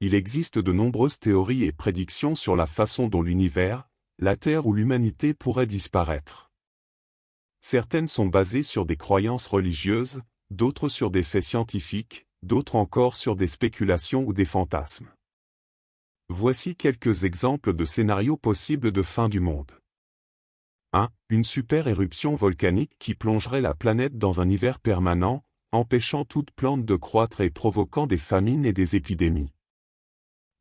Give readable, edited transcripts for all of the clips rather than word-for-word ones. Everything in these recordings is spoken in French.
Il existe de nombreuses théories et prédictions sur la façon dont l'univers, la Terre ou l'humanité pourraient disparaître. Certaines sont basées sur des croyances religieuses, d'autres sur des faits scientifiques, d'autres encore sur des spéculations ou des fantasmes. Voici quelques exemples de scénarios possibles de fin du monde. 1. Une super éruption volcanique qui plongerait la planète dans un hiver permanent, empêchant toute plante de croître et provoquant des famines et des épidémies.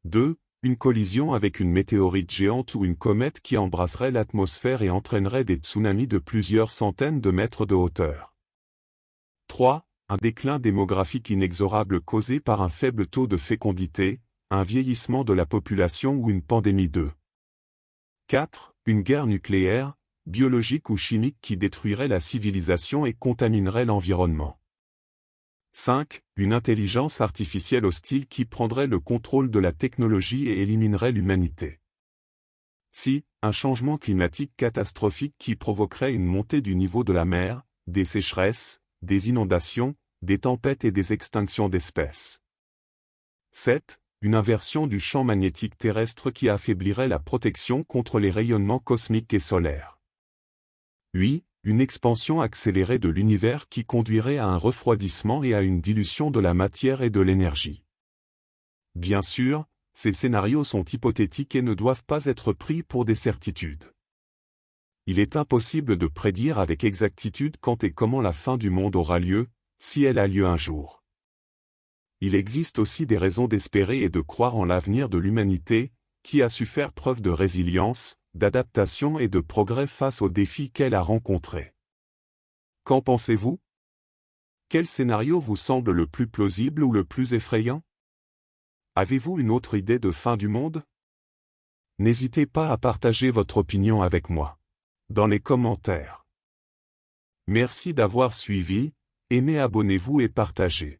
2. Une collision avec une météorite géante ou une comète qui embraserait l'atmosphère et entraînerait des tsunamis de plusieurs centaines de mètres de hauteur. 3. Un déclin démographique inexorable causé par un faible taux de fécondité, un vieillissement de la population ou une pandémie. 2. 4. Une guerre nucléaire, biologique ou chimique qui détruirait la civilisation et contaminerait l'environnement. 5. Une intelligence artificielle hostile qui prendrait le contrôle de la technologie et éliminerait l'humanité. 6. Un changement climatique catastrophique qui provoquerait une montée du niveau de la mer, des sécheresses, des inondations, des tempêtes et des extinctions d'espèces. 7. Une inversion du champ magnétique terrestre qui affaiblirait la protection contre les rayonnements cosmiques et solaires. 8. Une expansion accélérée de l'univers qui conduirait à un refroidissement et à une dilution de la matière et de l'énergie. Bien sûr, ces scénarios sont hypothétiques et ne doivent pas être pris pour des certitudes. Il est impossible de prédire avec exactitude quand et comment la fin du monde aura lieu, si elle a lieu un jour. Il existe aussi des raisons d'espérer et de croire en l'avenir de l'humanité, qui a su faire preuve de résilience, d'adaptation et de progrès face aux défis qu'elle a rencontrés. Qu'en pensez-vous? Quel scénario vous semble le plus plausible ou le plus effrayant? Avez-vous une autre idée de fin du monde? N'hésitez pas à partager votre opinion avec moi dans les commentaires. Merci d'avoir suivi, aimez, abonnez-vous et partagez.